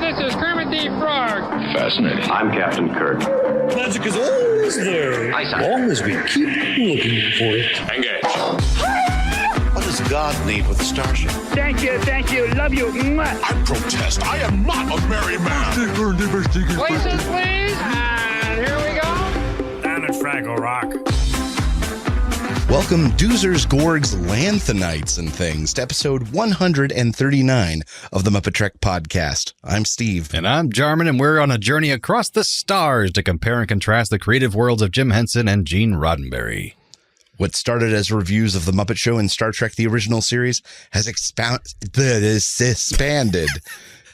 this is Kermit the Frog. Fascinating. I'm Captain Kirk. Magic is always there, As long as we keep looking for it. Engage. What does God need with a starship? Thank you, love you. Mwah. I protest. I am not a merry man. Places, please. And here we go. Down at Fraggle Rock. Welcome, Doozers, Gorgs, Lanthanites, and things to episode 139 of the MuppeTrek Podcast. I'm Steve. And I'm Jarman, and we're on a journey across the stars to compare and contrast the creative worlds of Jim Henson and Gene Roddenberry. What started as reviews of The Muppet Show and Star Trek the original series has expanded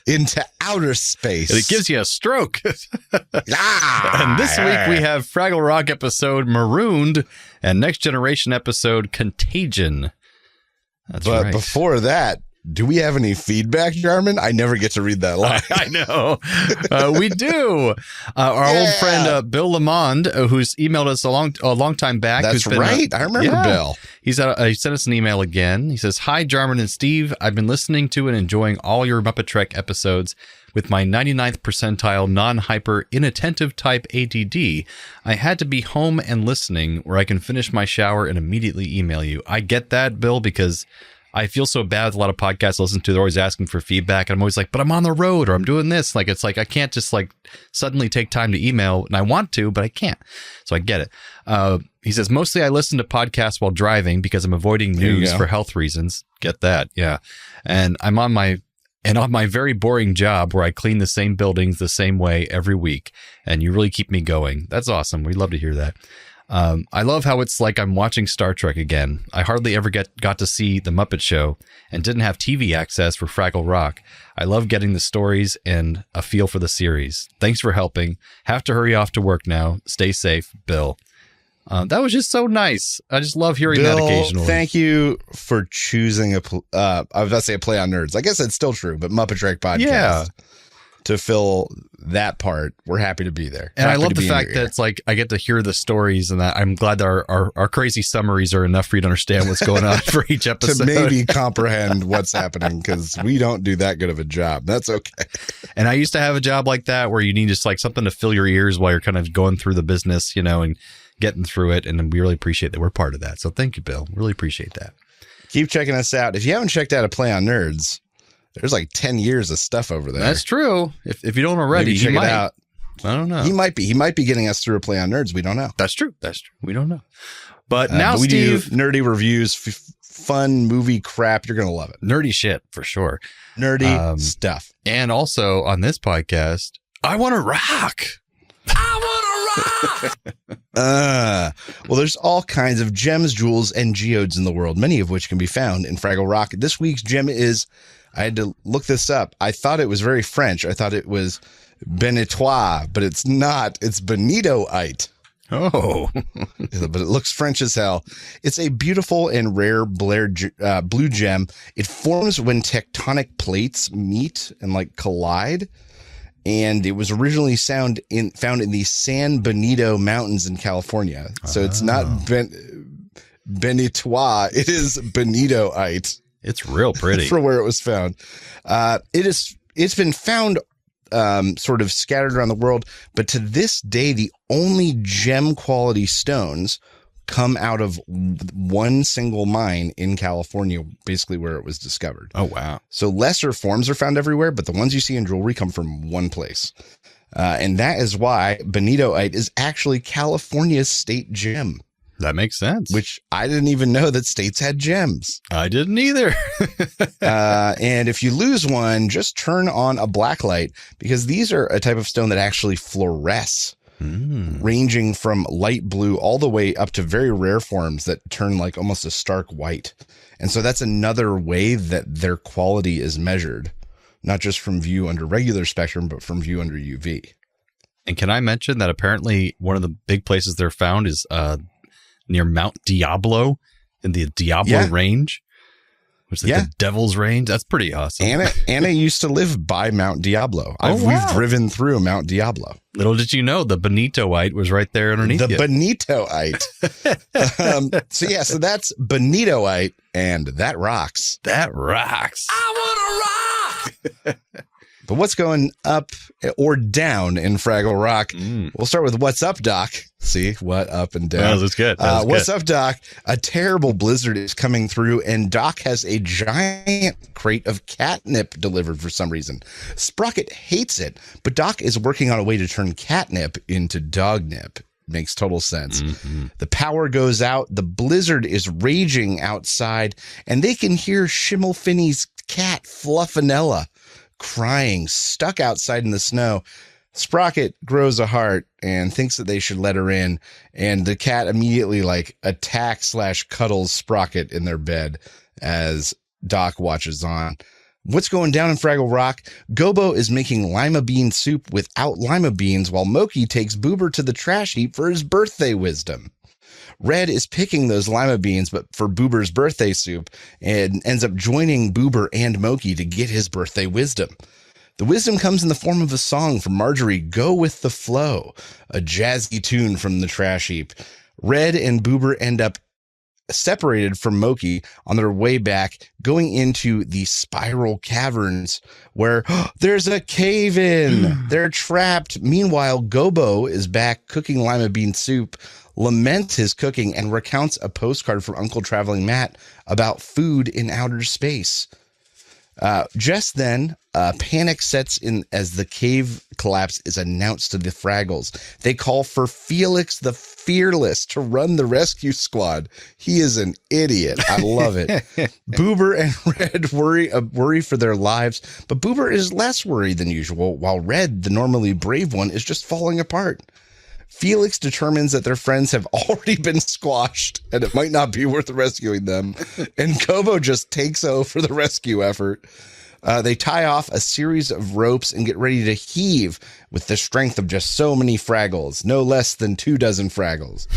into outer space. And it gives you a stroke. And this week we have Fraggle Rock episode Marooned and Next Generation episode Contagion. That's but right. before that, do we have any feedback, Jarman? I never get to read that line. I know. We do. Our old friend Bill Lamond, who's emailed us a long time back. That's right. I remember Bill. He sent us an email again. He says, "Hi, Jarman and Steve. I've been listening to and enjoying all your MuppeTrek episodes with my 99th percentile non-hyper inattentive type ADD. I had to be home and listening where I can finish my shower and immediately email you." I get that, Bill, because I feel so bad with a lot of podcasts I listen to. They're always asking for feedback. And I'm always like, but I'm on the road or I'm doing this. Like, it's like, I can't just like suddenly take time to email, and I want to, but I can't. So I get it. He says, mostly I listen to podcasts while driving because I'm avoiding news for health reasons. Get that. Yeah. And I'm on my very boring job where I clean the same buildings the same way every week. And you really keep me going. That's awesome. We'd love to hear that. I love how it's like I'm watching Star Trek again. I hardly ever got to see The Muppet Show and didn't have TV access for Fraggle Rock. I love getting the stories and a feel for the series. Thanks for helping. Have to hurry off to work now. Stay safe, Bill. That was just so nice. I just love hearing that occasionally. Thank you for choosing I was about to say a play on nerds. I guess that's still true, but MuppeTrek Podcast. Yeah. To fill that part, we're happy to be there. And I love the fact that it's like I get to hear the stories, and that I'm glad that our crazy summaries are enough for you to understand what's going on for each episode. To maybe comprehend what's happening, because we don't do that good of a job. That's okay. And I used to have a job like that where you need just like something to fill your ears while you're kind of going through the business, and getting through it. And we really appreciate that we're part of that. So thank you, Bill. Really appreciate that. Keep checking us out. If you haven't checked out A Play on Nerds, there's like 10 years of stuff over there. That's true. If you don't already, check it out. I don't know. He might be getting us through A Play on Nerds. We don't know. That's true. We don't know. But now, we Steve, do nerdy reviews, fun movie crap. You're going to love it. Nerdy shit for sure. Nerdy stuff. And also on this podcast, I want to rock. Well, there's all kinds of gems, jewels, and geodes in the world, many of which can be found in Fraggle Rock. This week's gem is, I had to look this up. I thought it was very French. I thought it was Benetois, but it's not. It's Bonitoite. Oh. But it looks French as hell. It's a beautiful and rare blue gem. It forms when tectonic plates meet and like collide. And it was originally found in the San Benito Mountains in California. So it's not Benitois. It is Bonitoite. It's real pretty. For where it was found. It's been found sort of scattered around the world. But to this day, the only gem quality stones come out of one single mine in California, basically where it was discovered. Oh, wow. So lesser forms are found everywhere, but the ones you see in jewelry come from one place. And that is why Bonitoite is actually California's state gem. That makes sense. Which I didn't even know that states had gems. I didn't either. And if you lose one, just turn on a black light, because these are a type of stone that actually fluoresce. Ranging from light blue all the way up to very rare forms that turn like almost a stark white. And so that's another way that their quality is measured, not just from view under regular spectrum, but from view under UV. And can I mention that apparently one of the big places they're found is near Mount Diablo in the Diablo Range, which is like the Devil's Range. That's pretty awesome. Anna used to live by Mount Diablo. We've driven through Mount Diablo. Little did you know the Bonitoite was right there underneath the Bonitoite. So that's Bonitoite, and that rocks. That rocks. I want to rock. But what's going up or down in Fraggle Rock? We'll start with what's up, Doc. See, what up and down. Oh, that's good. What's up, Doc? A terrible blizzard is coming through, and Doc has a giant crate of catnip delivered for some reason. Sprocket hates it, but Doc is working on a way to turn catnip into dognip. Makes total sense. The power goes out. The blizzard is raging outside, and they can hear Schimmelfinny's cat, Fluffinella, crying, stuck outside in the snow. Sprocket grows a heart and thinks that they should let her in, and the cat immediately attacks/cuddles Sprocket in their bed as Doc watches on. What's going down in Fraggle Rock? Gobo is making lima bean soup without lima beans, while Moki takes Boober to the trash heap for his birthday wisdom. Red is picking those lima beans, but for Boober's birthday soup, and ends up joining Boober and Moki to get his birthday wisdom. The wisdom comes in the form of a song from Marjorie, Go With the Flow, a jazzy tune from the trash heap. Red and Boober end up separated from Moki on their way back, going into the spiral caverns where there's a cave in. They're trapped. Meanwhile, Gobo is back cooking lima bean soup, laments his cooking, and recounts a postcard from Uncle Traveling Matt about food in outer space. Just then, panic sets in as the cave collapse is announced to the Fraggles. They call for Felix the Fearless to run the rescue squad. He is an idiot. I love it. Boober and Red worry for their lives, but Boober is less worried than usual, while Red, the normally brave one, is just falling apart. Felix determines that their friends have already been squashed and it might not be worth rescuing them. And Kobo just takes over the rescue effort. They tie off a series of ropes and get ready to heave with the strength of just so many Fraggles, no less than 24 Fraggles.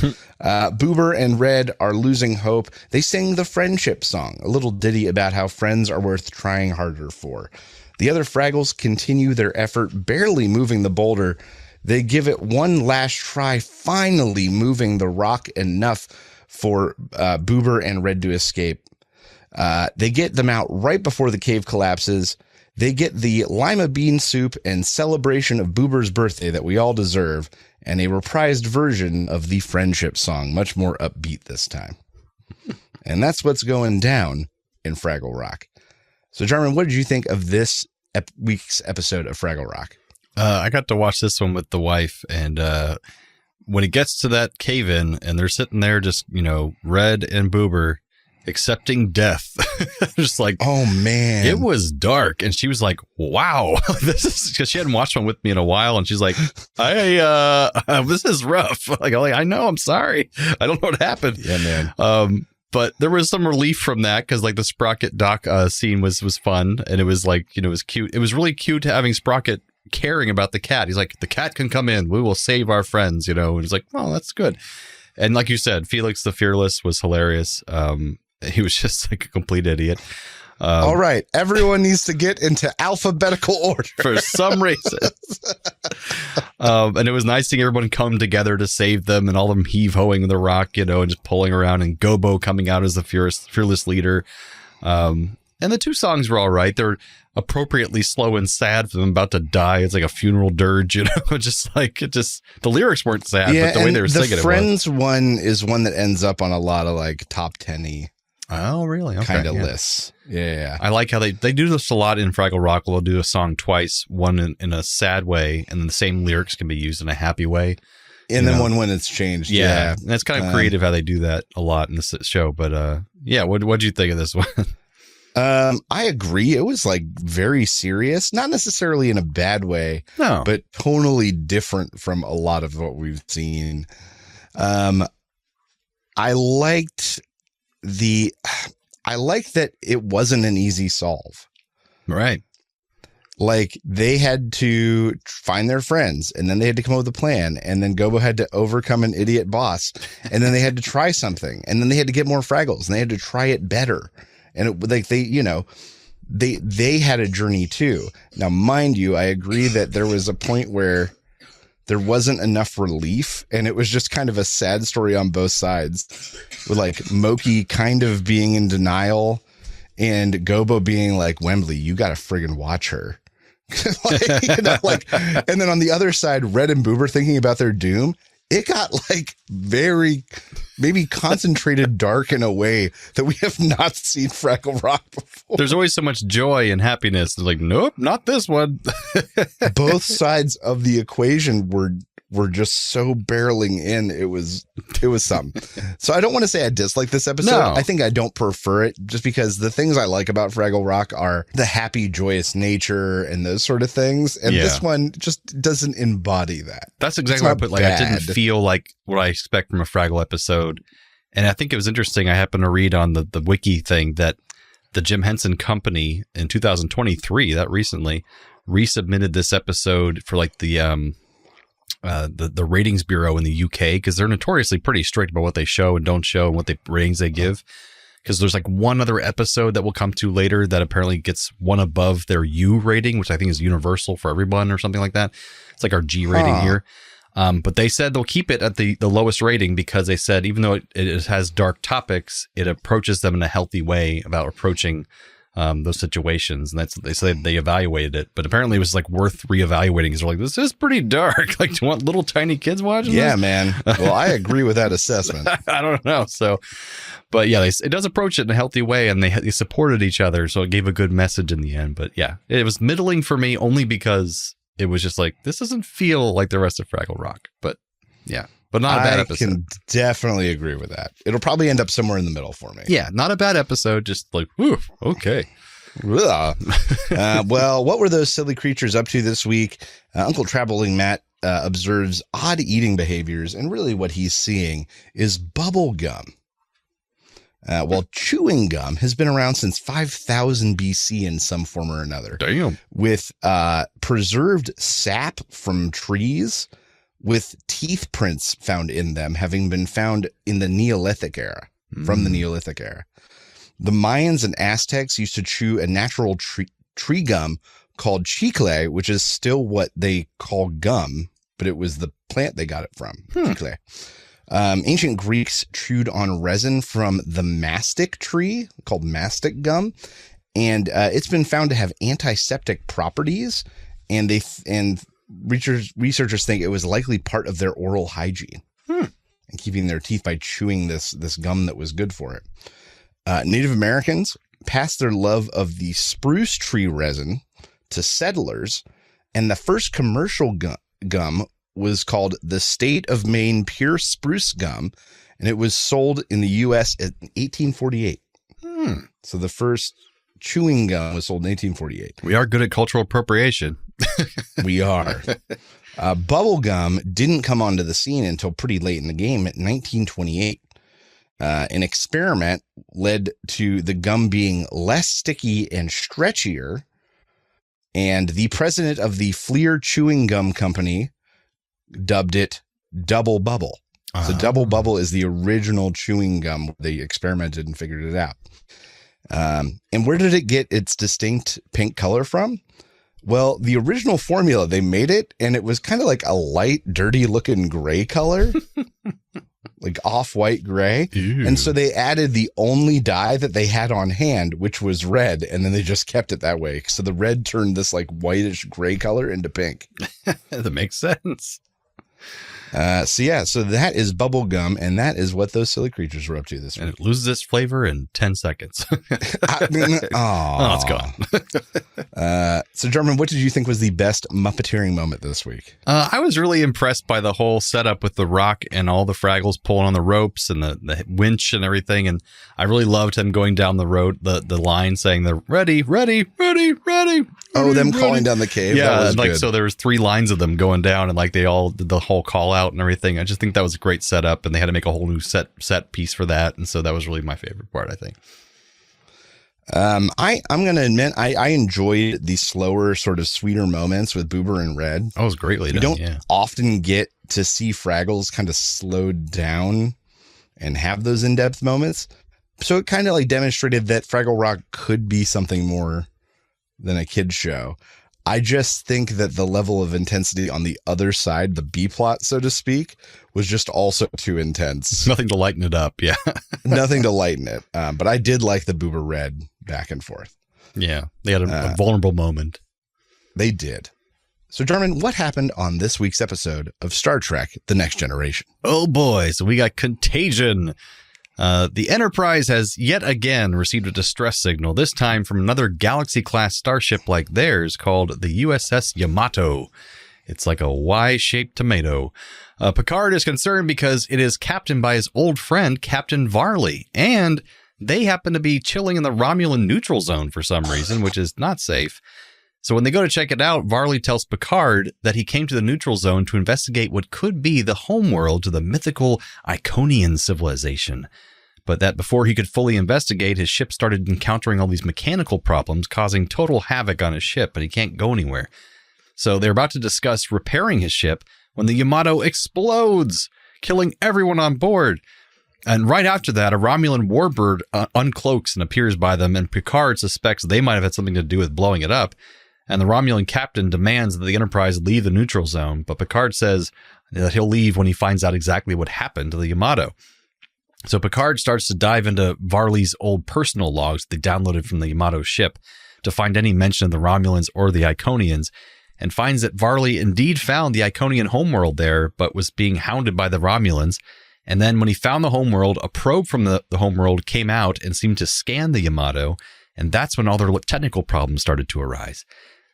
Boober and Red are losing hope. They sing the friendship song, a little ditty about how friends are worth trying harder for. The other Fraggles continue their effort, barely moving the boulder. They give it one last try, finally moving the rock enough for Boober and Red to escape. They get them out right before the cave collapses. They get the lima bean soup and celebration of Boober's birthday that we all deserve, and a reprised version of the friendship song, much more upbeat this time. And that's what's going down in Fraggle Rock. So, Jarman, what did you think of this week's episode of Fraggle Rock? I got to watch this one with the wife, and when it gets to that cave-in, and they're sitting there just, Red and Boober accepting death. Just like, oh man, it was dark. And she was like, wow, this is, because she hadn't watched one with me in a while. And she's like, this is rough. Like, I know, I'm sorry. I don't know what happened. Yeah, man. But there was some relief from that because like the Sprocket Doc scene was fun. And it was like, it was cute. It was really cute having Sprocket caring about the cat. He's like, the cat can come in. We will save our friends, And he's like, oh, that's good. And like you said, Felix the Fearless was hilarious. He was just like a complete idiot. All right. Everyone needs to get into alphabetical order. For some reason. And it was nice seeing everyone come together to save them and all of them heave-hoing the rock, and just pulling around, and Gobo coming out as the fearless leader. And the two songs were all right. They're appropriately slow and sad for them about to die. It's like a funeral dirge, the lyrics weren't sad, but the way they were singing it was. The Friends one is one that ends up on a lot of like top 10-y. Oh, really? Okay, kind of lists. Yeah. I like how they do this a lot in Fraggle Rock. They'll do a song twice, one in a sad way, and then the same lyrics can be used in a happy way. And then one when it's changed. Yeah. And it's kind of creative how they do that a lot in this show. But what'd you think of this one? I agree. It was like very serious, not necessarily in a bad way, no, but tonally different from a lot of what we've seen. I liked that it wasn't an easy solve. Right. Like they had to find their friends, and then they had to come up with a plan, and then Gobo had to overcome an idiot boss, and then they had to try something, and then they had to get more Fraggles, and they had to try it better. And they had a journey too. Now, mind you, I agree that there was a point where there wasn't enough relief, and it was just kind of a sad story on both sides, with like Moki kind of being in denial and Gobo being like, Wembley, you got to friggin' watch her. And then on the other side, Red and Boober thinking about their doom. It got like very maybe concentrated dark in a way that we have not seen Fraggle Rock before. There's always so much joy and happiness. It's like, nope, not this one. Both sides of the equation were just so barreling in. It was something. So I don't want to say I dislike this episode. No. I think I don't prefer it just because the things I like about Fraggle Rock are the happy, joyous nature and those sort of things. And this one just doesn't embody that. That's exactly what I put. Like, I didn't feel like what I expect from a Fraggle episode. And I think it was interesting. I happened to read on the wiki thing that the Jim Henson Company in 2023, that recently, resubmitted this episode for like the ratings bureau in the UK, because they're notoriously pretty strict about what they show and don't show and what ratings they give. Because there's like one other episode that we'll come to later that apparently gets one above their U rating, which I think is universal for everyone or something like that. It's like our G rating here. But they said they'll keep it at the lowest rating because they said even though it has dark topics, it approaches them in a healthy way about approaching those situations. And they said they evaluated it, but apparently it was like worth reevaluating because they're like, this is pretty dark. Like, do you want little tiny kids watching this? Yeah, man. Well, I agree with that assessment. I don't know. So, but yeah, it does approach it in a healthy way, and they supported each other. So it gave a good message in the end. But yeah, it was middling for me only because it was just like, this doesn't feel like the rest of Fraggle Rock, but yeah. But not a bad episode. I can definitely agree with that. It'll probably end up somewhere in the middle for me. Yeah, not a bad episode. Just like, whew, okay. Well, what were those silly creatures up to this week? Uncle Traveling Matt observes odd eating behaviors, and really what he's seeing is bubble gum. While chewing gum has been around since 5000 BC in some form or another. Damn. With preserved sap from trees, with teeth prints found in them, having been found in the Neolithic era, from the Neolithic era. The Mayans and Aztecs used to chew a natural tree gum called chicle, which is still what they call gum, but it was the plant they got it from, chicle. Ancient Greeks chewed on resin from the mastic tree called mastic gum, and it's been found to have antiseptic properties, and researchers think it was likely part of their oral hygiene and keeping their teeth by chewing this gum that was good for it. Native Americans passed their love of the spruce tree resin to settlers, and the first commercial gum was called the State of Maine Pure Spruce Gum, and it was sold in the U.S. in 1848. So the first chewing gum was sold in 1848. We are good at cultural appropriation. We are. Bubble gum didn't come onto the scene until pretty late in the game at 1928. An experiment led to the gum being less sticky and stretchier, and the president of the Fleer Chewing Gum Company dubbed it Double Bubble. So Double Bubble is the original chewing gum. They experimented and figured it out. And where did it get its distinct pink color from? Well, the original formula, they made it, and it was kind of like a light, dirty-looking gray color, like off-white gray. Ew. And so they added the only dye that they had on hand, which was red, and then they just kept it that way. So the red turned this like whitish gray color into pink. That makes sense. So that is bubble gum, and that is what those silly creatures were up to this week. And it loses its flavor in 10 seconds. It's gone. So, Jarman, what did you think was the best Muppeteering moment this week? I was really impressed by the whole setup with the rock and all the Fraggles pulling on the ropes and the winch and everything. And I really loved them going down the road, the line saying they're ready. Oh, them calling down the cave. Yeah, that was like good. So there was 3 lines of them going down, and like they all did the whole call out and everything. I just think that was a great setup, and they had to make a whole new set piece for that, and so that was really my favorite part, I think. I'm going to admit I enjoyed the slower, sort of sweeter moments with Boober and Red. That was greatly done. We don't often get to see Fraggles kind of slowed down and have those in-depth moments, so it kind of like demonstrated that Fraggle Rock could be something more than a kid's show. I just think that the level of intensity on the other side, the B plot, so to speak, was just also too intense. Nothing to lighten it up. Yeah. Nothing to lighten it. But I did like the Boober Red back and forth. Yeah. They had a vulnerable moment. They did. So, Jarman, what happened on this week's episode of Star Trek The Next Generation? Oh, boy. So we got Contagion. The Enterprise has yet again received a distress signal, this time from another Galaxy-class starship like theirs called the USS Yamato. It's like a Y-shaped tomato. Picard is concerned because it is captained by his old friend, Captain Varley, and they happen to be chilling in the Romulan neutral zone for some reason, which is not safe. So when they go to check it out, Varley tells Picard that he came to the neutral zone to investigate what could be the homeworld to the mythical Iconian civilization. But that before he could fully investigate, his ship started encountering all these mechanical problems, causing total havoc on his ship, and he can't go anywhere. So they're about to discuss repairing his ship when the Yamato explodes, killing everyone on board. And right after that, a Romulan warbird uncloaks and appears by them, and Picard suspects they might have had something to do with blowing it up. And the Romulan captain demands that the Enterprise leave the neutral zone, but Picard says that he'll leave when he finds out exactly what happened to the Yamato. So Picard starts to dive into Varley's old personal logs they downloaded from the Yamato ship to find any mention of the Romulans or the Iconians, and finds that Varley indeed found the Iconian homeworld there, but was being hounded by the Romulans. And then when he found the homeworld, a probe from the homeworld came out and seemed to scan the Yamato, and that's when all their technical problems started to arise.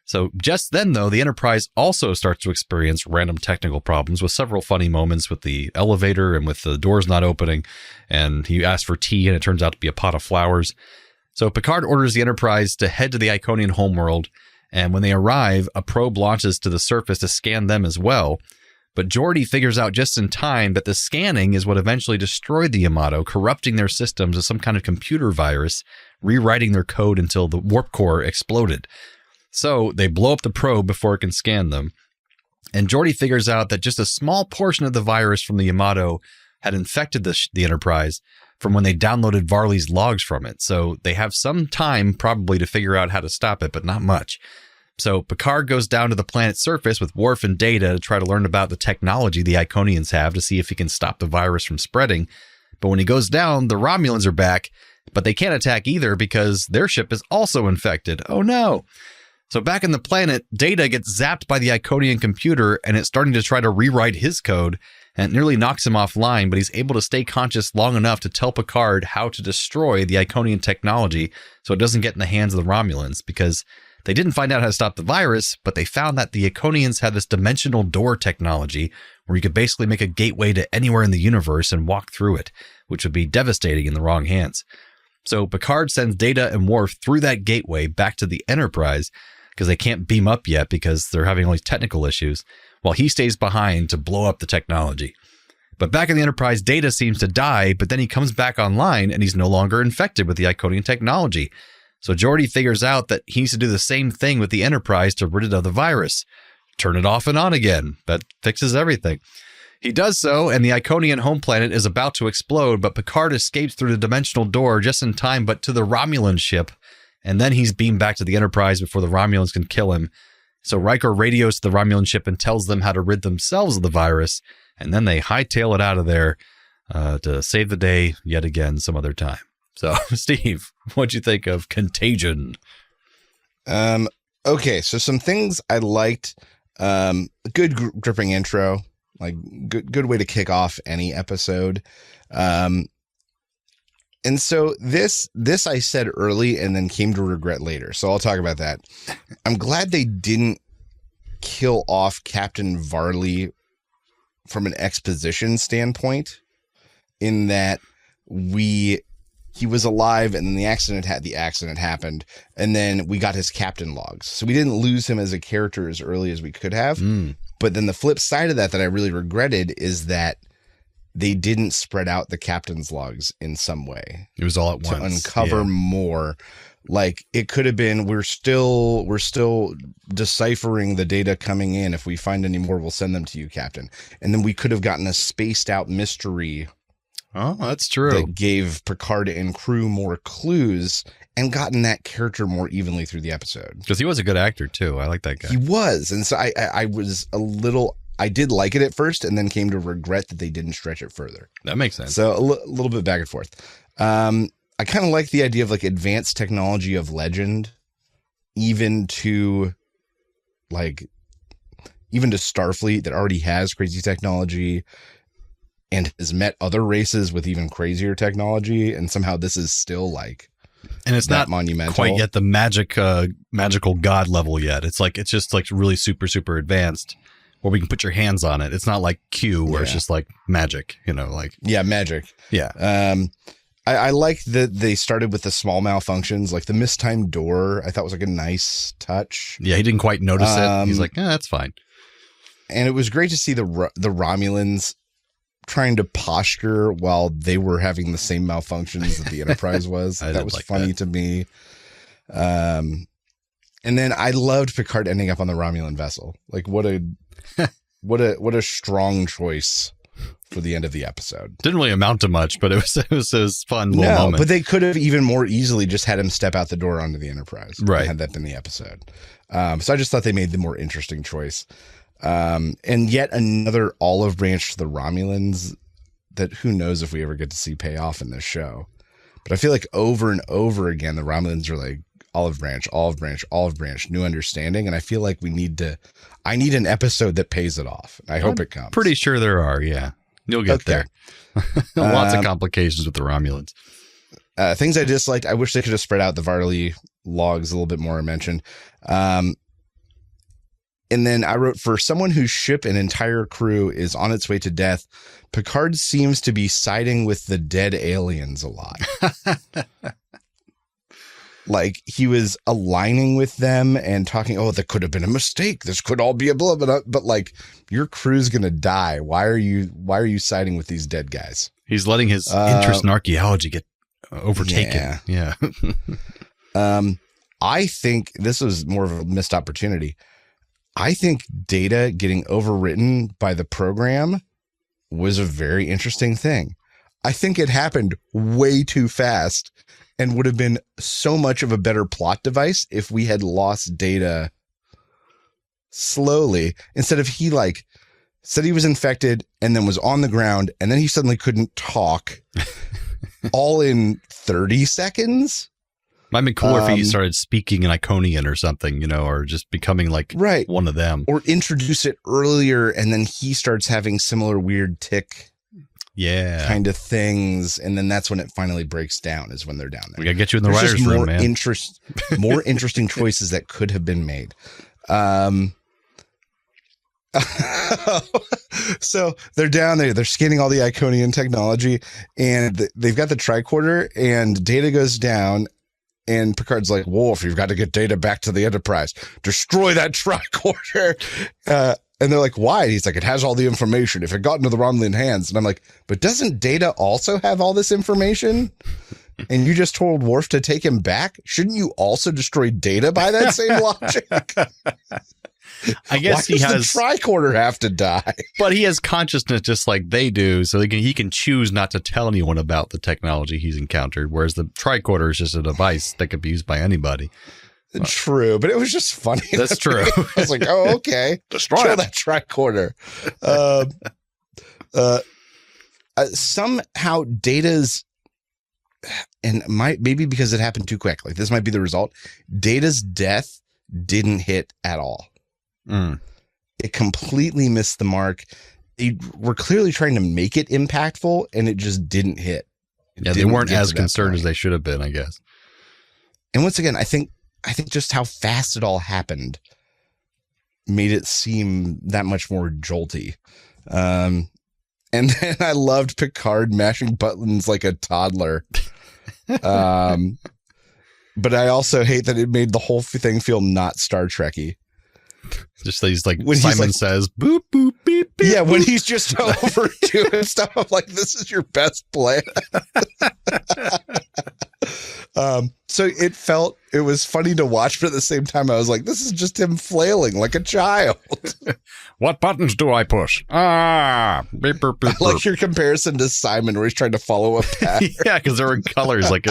So just then, though, the Enterprise also starts to experience random technical problems with several funny moments with the elevator and with the doors not opening. And he asks for tea, and it turns out to be a pot of flowers. So Picard orders the Enterprise to head to the Iconian homeworld. And when they arrive, a probe launches to the surface to scan them as well. But Geordi figures out just in time that the scanning is what eventually destroyed the Yamato, corrupting their systems with some kind of computer virus, rewriting their code until the warp core exploded. So they blow up the probe before it can scan them. And Geordi figures out that just a small portion of the virus from the Yamato had infected the Enterprise from when they downloaded Varley's logs from it. So they have some time probably to figure out how to stop it, but not much. So Picard goes down to the planet's surface with Worf and Data to try to learn about the technology the Iconians have to see if he can stop the virus from spreading. But when he goes down, the Romulans are back, but they can't attack either because their ship is also infected. Oh no! So back in the planet, Data gets zapped by the Iconian computer, and it's starting to try to rewrite his code, and it nearly knocks him offline, but he's able to stay conscious long enough to tell Picard how to destroy the Iconian technology so it doesn't get in the hands of the Romulans, because they didn't find out how to stop the virus, but they found that the Iconians had this dimensional door technology where you could basically make a gateway to anywhere in the universe and walk through it, which would be devastating in the wrong hands. So Picard sends Data and Worf through that gateway back to the Enterprise, because they can't beam up yet because they're having all these technical issues, while he stays behind to blow up the technology. But back in the Enterprise, Data seems to die, but then he comes back online and he's no longer infected with the Iconian technology. So Geordi figures out that he needs to do the same thing with the Enterprise to rid it of the virus. Turn it off and on again. That fixes everything. He does so, and the Iconian home planet is about to explode, but Picard escapes through the dimensional door just in time, but to the Romulan ship. And then he's beamed back to the Enterprise before the Romulans can kill him. So Riker radios to the Romulan ship and tells them how to rid themselves of the virus. And then they hightail it out of there to save the day yet again some other time. So, Steve, what'd you think of Contagion? Okay, so some things I liked. Good gripping intro, like good way to kick off any episode. And so this I said early and then came to regret later. So I'll talk about that. I'm glad they didn't kill off Captain Varley from an exposition standpoint, in that he was alive and then the accident happened, and then we got his captain logs. So we didn't lose him as a character as early as we could have. But then the flip side of that I really regretted is that they didn't spread out the captain's logs in some way. It was all at once. To uncover more. Like, it could have been, we're still deciphering the data coming in. If we find any more, we'll send them to you, Captain. And then we could have gotten a spaced out mystery. Oh, that's true. That gave Picard and crew more clues and gotten that character more evenly through the episode. Because he was a good actor too. I like that guy. He was. And so I was I did like it at first and then came to regret that they didn't stretch it further. That makes sense. So a little bit back and forth. I kind of like the idea of like advanced technology of Legend, even to Starfleet that already has crazy technology and has met other races with even crazier technology. And somehow this is still like, and it's not monumental quite yet the magical god level yet. It's just like really super, super advanced where we can put your hands on it. It's not like Q where it's just like magic, magic. Yeah. I like that they started with the small malfunctions, like the mistimed door. I thought was like a nice touch. Yeah. He didn't quite notice it. He's like, that's fine. And it was great to see the Romulans trying to posture while they were having the same malfunctions that the Enterprise was. That was funny to me. And then I loved Picard ending up on the Romulan vessel. Like what a strong choice for the end of the episode. Didn't really amount to much, but it was a fun little moment. But they could have even more easily just had him step out the door onto the Enterprise. Right. Had that been the episode. So I just thought they made the more interesting choice. And yet another olive branch to the Romulans that who knows if we ever get to see pay off in this show. But I feel like over and over again, the Romulans are like olive branch, olive branch, olive branch, new understanding. And I feel like I need an episode that pays it off. I hope it comes. Pretty sure there are. Yeah. You'll get there. Lots of complications with the Romulans. Things I disliked. I wish they could have spread out the Varley logs a little bit more. I mentioned. And then I wrote, for someone whose ship and entire crew is on its way to death, Picard seems to be siding with the dead aliens a lot. Like he was aligning with them and talking, oh, that could have been a mistake. This could all be a blah, blah, but like your crew's going to die. Why are you siding with these dead guys? He's letting his interest in archaeology get overtaken. Yeah. I think this was more of a missed opportunity. I think Data getting overwritten by the program was a very interesting thing. I think it happened way too fast and would have been so much of a better plot device if we had lost Data slowly instead of he like said he was infected and then was on the ground and then he suddenly couldn't talk all in 30 seconds. Might be cooler if he started speaking in Iconian or something, or just becoming like one of them. Or introduce it earlier and then he starts having similar weird tick kind of things. And then that's when it finally breaks down is when they're down there. We gotta get you in the writer's room, man. More interesting choices that could have been made. So they're down there, they're scanning all the Iconian technology and they've got the tricorder and Data goes down. And Picard's like, Worf, you've got to get Data back to the Enterprise. Destroy that tricorder. And they're like, why? And he's like, it has all the information. If it got into the Romulan hands. And I'm like, but doesn't Data also have all this information? And you just told Worf to take him back? Shouldn't you also destroy Data by that same logic? I guess he has the tricorder have to die, but he has consciousness just like they do. So he can choose not to tell anyone about the technology he's encountered. Whereas the tricorder is just a device that could be used by anybody. True. But it was just funny. That's true. I was like, oh, okay. Destroy that tricorder. Somehow Data's, and maybe because it happened too quick, like this might be the result. Data's death didn't hit at all. It completely missed the mark. We're clearly trying to make it impactful and it just didn't hit. They weren't as concerned as they should have been, I guess. And once again, I think just how fast it all happened made it seem that much more jolty. And then I loved Picard mashing buttons like a toddler. But I also hate that it made the whole thing feel not Star Trek-y. Just these like when Simon says boop boop beep beep. Yeah, when he's just overdoing stuff, I'm like, this is your best play. So it was funny to watch, but at the same time, I was like, this is just him flailing like a child. What buttons do I push? Beep, beep, beep, I like your comparison to Simon, where he's trying to follow a pattern. Yeah, because there were colors like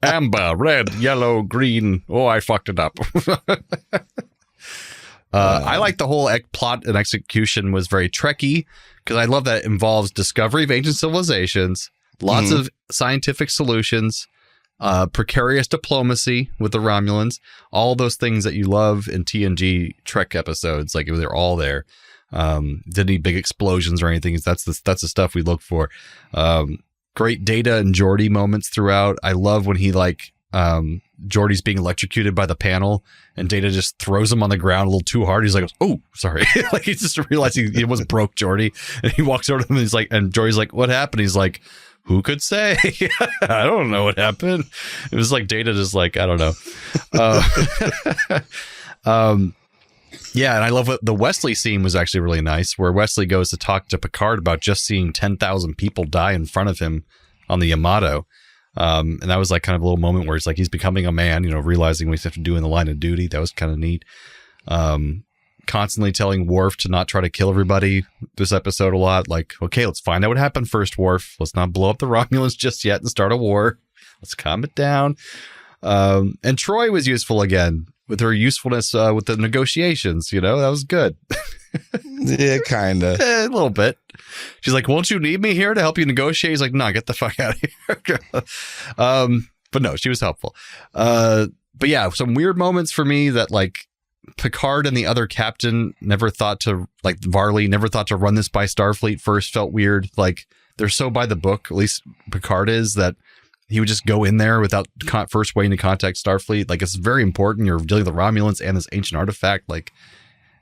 amber, red, yellow, green. Oh, I fucked it up. I like the whole plot and execution was very Trekky, because I love that it involves discovery of ancient civilizations, lots of scientific solutions, precarious diplomacy with the Romulans, all those things that you love in TNG Trek episodes. Like, they're all there. Didn't need big explosions or anything. That's the stuff we look for. Great Data and Geordi moments throughout. I love when he Geordi's being electrocuted by the panel and Data just throws him on the ground a little too hard. He's like, oh, sorry. Like, he just realized he was broke Geordi, and he walks over to him and he's like, and Geordi's like, what happened? He's like, who could say? I don't know what happened. It was like Data just like, I don't know. Yeah, and I love the Wesley scene was actually really nice, where Wesley goes to talk to Picard about just seeing 10,000 people die in front of him on the Yamato. And that was like kind of a little moment where it's like he's becoming a man, realizing what he's have to do in the line of duty. That was kind of neat. Constantly telling Worf to not try to kill everybody this episode a lot. Like, okay, let's find out what happened first, Worf. Let's not blow up the Romulans just yet and start a war. Let's calm it down. And Troy was useful again with her usefulness with the negotiations. That was good. Yeah, kind of. A little bit. She's like, won't you need me here to help you negotiate? He's like, no, get the fuck out of here. But no, she was helpful. But yeah, some weird moments for me that like Picard and the other captain never thought to, like Varley never thought to run this by Starfleet first, felt weird. Like, they're so by the book, at least Picard is, that he would just go in there without first waiting to contact Starfleet. Like, it's very important. You're dealing with the Romulans and this ancient artifact. Like,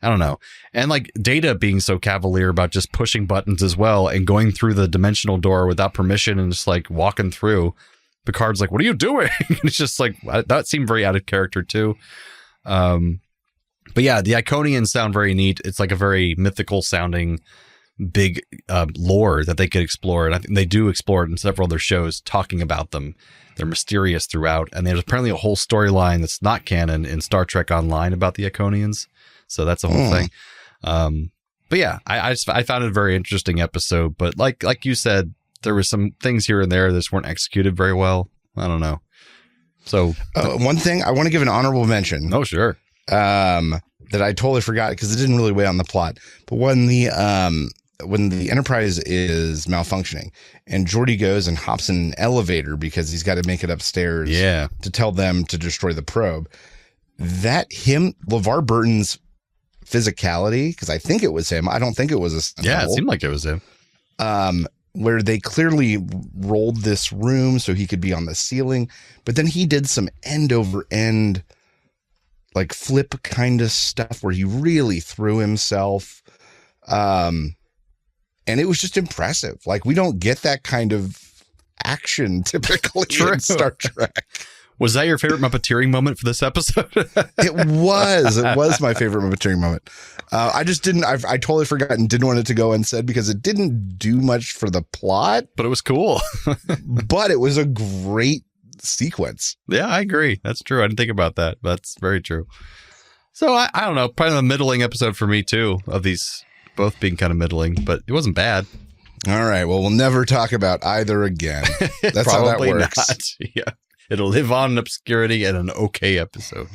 I don't know. And like Data being so cavalier about just pushing buttons as well and going through the dimensional door without permission and just like walking through. Picard's like, what are you doing? It's just like, that seemed very out of character too. But yeah, the Iconians sound very neat. It's like a very mythical sounding big lore that they could explore. And I think they do explore it in several other shows talking about them. They're mysterious throughout. And there's apparently a whole storyline that's not canon in Star Trek Online about the Iconians. So that's the whole thing. But yeah, I found it a very interesting episode. But like you said, there were some things here and there that just weren't executed very well. I don't know. So one thing I want to give an honorable mention. Oh, sure. That I totally forgot because it didn't really weigh on the plot. But when the Enterprise is malfunctioning and Geordi goes and hops in an elevator because he's got to make it upstairs to tell them to destroy the probe, LeVar Burton's physicality, because I think it was him. I don't think it was a stunt double. It seemed like it was him. Where they clearly rolled this room so he could be on the ceiling, but then he did some end over end, like flip kind of stuff where he really threw himself. And it was just impressive. Like, we don't get that kind of action typically in Star Trek. Was that your favorite Muppeteering moment for this episode? It was my favorite Muppeteering moment. I just didn't, I totally forgot and didn't want it to go unsaid because it didn't do much for the plot. But it was cool. But it was a great sequence. Yeah, I agree. That's true. I didn't think about that. That's very true. So I don't know, probably a middling episode for me too, of these both being kind of middling, but it wasn't bad. All right. Well, we'll never talk about either again. That's how that works. Not. Yeah. It'll live on in obscurity and an okay episode.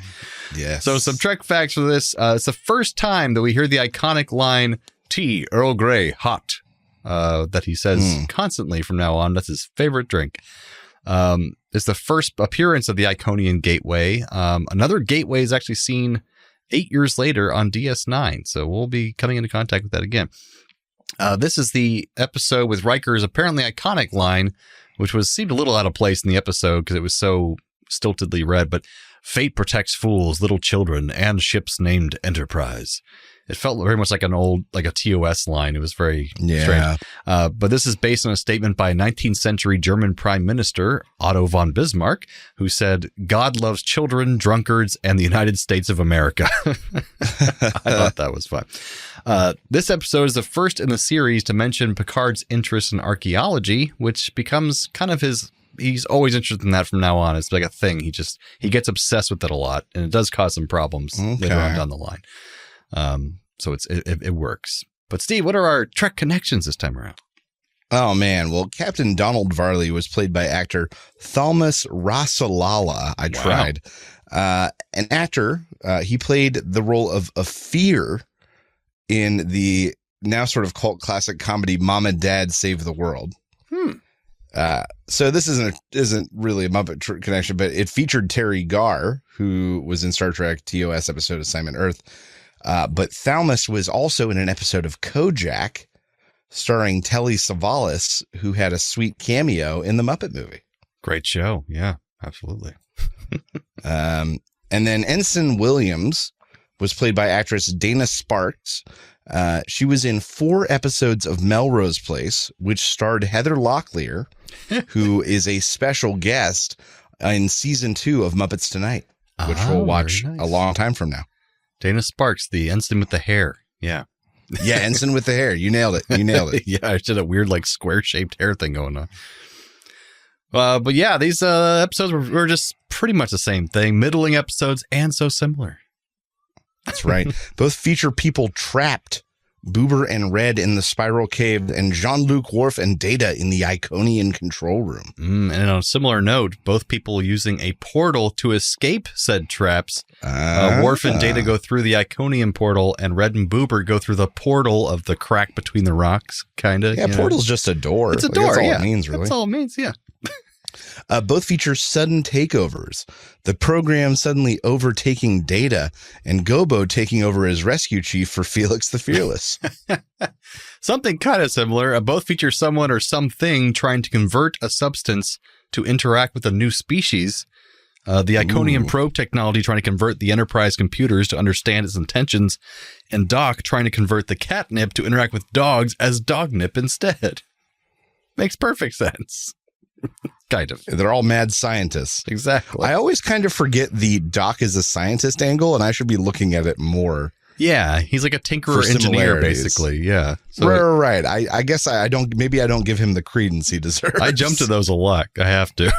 Yes. So some Trek facts for this. It's the first time that we hear the iconic line, tea, Earl Grey, hot, that he says constantly from now on. That's his favorite drink. It's the first appearance of the Iconian Gateway. Another gateway is actually seen 8 years later on DS9. So we'll be coming into contact with that again. This is the episode with Riker's apparently iconic line, which seemed a little out of place in the episode because it was so stiltedly read, but fate protects fools, little children, and ships named Enterprise. It felt very much like a TOS line. It was very strange. But this is based on a statement by 19th century German Prime Minister Otto von Bismarck, who said, God loves children, drunkards, and the United States of America. I thought that was fun. This episode is the first in the series to mention Picard's interest in archaeology, which becomes kind of his he's always interested in that from now on. It's like a thing. He gets obsessed with it a lot, and it does cause some problems later on down the line. So it works. But Steve, what are our Trek connections this time around? Oh, man. Well, Captain Donald Varley was played by actor Thalmus Rasalala. I tried. An actor, he played the role of Fear in the now sort of cult classic comedy Mom and Dad Save the World. So this isn't really a Muppet connection, but it featured Terry Garr, who was in Star Trek TOS episode Assignment Earth. But Thalmus was also in an episode of Kojak, starring Telly Savalas, who had a sweet cameo in the Muppet movie. Great show. Yeah, absolutely. And then Ensign Williams was played by actress Dana Sparks. She was in 4 episodes of Melrose Place, which starred Heather Locklear, who is a special guest in season 2 of Muppets Tonight, which we'll watch a long time from now. Dana Sparks, the ensign with the hair. Yeah. Yeah, ensign with the hair. You nailed it. Yeah, I did a weird like square-shaped hair thing going on. But yeah, these episodes were just pretty much the same thing. Middling episodes and so similar. That's right. Both feature people trapped. Boober and Red in the Spiral Cave, and Jean-Luc Worf and Data in the Iconian control room. And on a similar note, both people using a portal to escape said traps. Worf and Data go through the Iconian portal, and Red and Boober go through the portal of the crack between the rocks, kind of. Yeah, portal's just a door. It's a door, that's all it means, really. That's all it means, yeah. Both feature sudden takeovers, the program suddenly overtaking Data, and Gobo taking over as rescue chief for Felix the Fearless. Something kind of similar. Both feature someone or something trying to convert a substance to interact with a new species. The Iconian probe technology trying to convert the Enterprise computers to understand its intentions, and Doc trying to convert the catnip to interact with dogs as dognip instead. Makes perfect sense. Kind of. They're all mad scientists. Exactly. I always kind of forget the Doc is a scientist angle, and I should be looking at it more. Yeah, he's like a tinkerer engineer, basically. Yeah. So right. I guess I don't give him the credence he deserves. I jump to those a lot. I have to.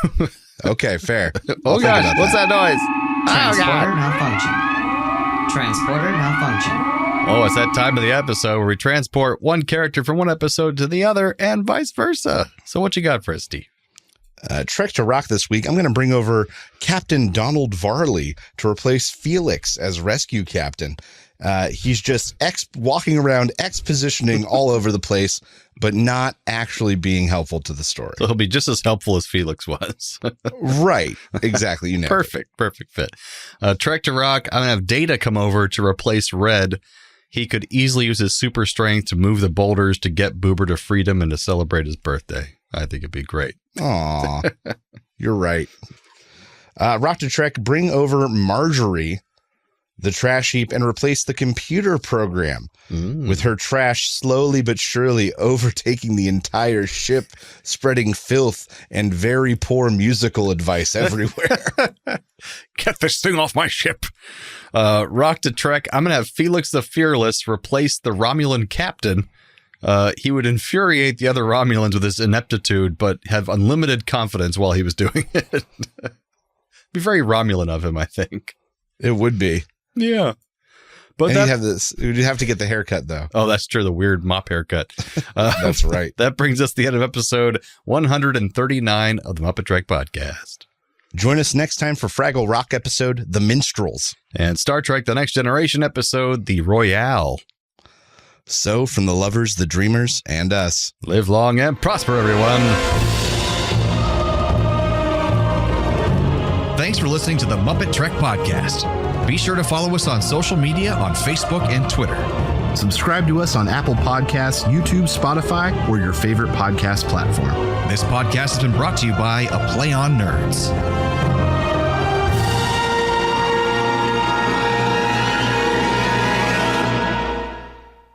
Okay, fair. Oh, God. What's that noise? Transporter malfunction. Transporter malfunction. Oh, it's that time of the episode where we transport one character from one episode to the other and vice versa. So what you got for us, Steve? Trek to Rock this week, I'm going to bring over Captain Donald Varley to replace Felix as rescue captain. He's just walking around expositioning all over the place, but not actually being helpful to the story. So he'll be just as helpful as Felix was. Right. Exactly. You know. Perfect fit. Trek to Rock, I'm going to have Data come over to replace Red. He could easily use his super strength to move the boulders to get Boober to freedom and to celebrate his birthday. I think it'd be great. Aw, you're right. Rock to Trek, bring over Marjorie, the trash heap, and replace the computer program with her trash slowly but surely overtaking the entire ship, spreading filth and very poor musical advice everywhere. Get this thing off my ship. Rock to Trek, I'm going to have Felix the Fearless replace the Romulan captain. He would infuriate the other Romulans with his ineptitude, but have unlimited confidence while he was doing it. Be very Romulan of him, I think. It would be. Yeah. But you'd have to get the haircut, though. Oh, that's true. The weird mop haircut. That's right. That brings us to the end of episode 139 of the MuppeTrek Podcast. Join us next time for Fraggle Rock episode, The Minstrels. And Star Trek The Next Generation episode, The Royale. So, from the lovers, the dreamers, and us, live long and prosper, everyone. Thanks for listening to the MuppeTrek Podcast. Be sure to follow us on social media on Facebook and Twitter. Subscribe to us on Apple Podcasts, YouTube, Spotify, or your favorite podcast platform. This podcast has been brought to you by A Play on Nerds.